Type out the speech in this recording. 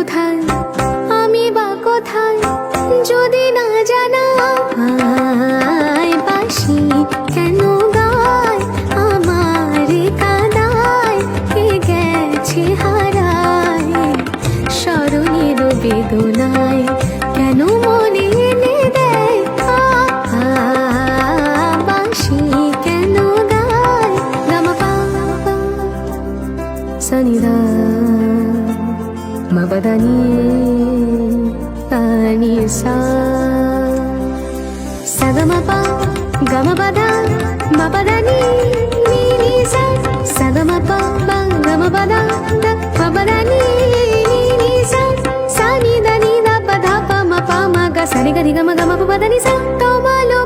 কোথায়, আমি বা কোথায় যদি না জানাই। বাঁশি কেন গায় আমার কাদায়, কে গেছে হারায় স্মরণের বেদনায়, কেন মনে এনে দেয় বাঁশি কেন গায়। গামাপা সনিদা মবদানি তানি সা সগমপা গমপদা মপদানি নি সা সগমপা গমপদা মপদানি নি সা সানি দানি দা পধা পা ম পা ম গ সরি গ রি গ ম গ ম প দ নি সা তো মালো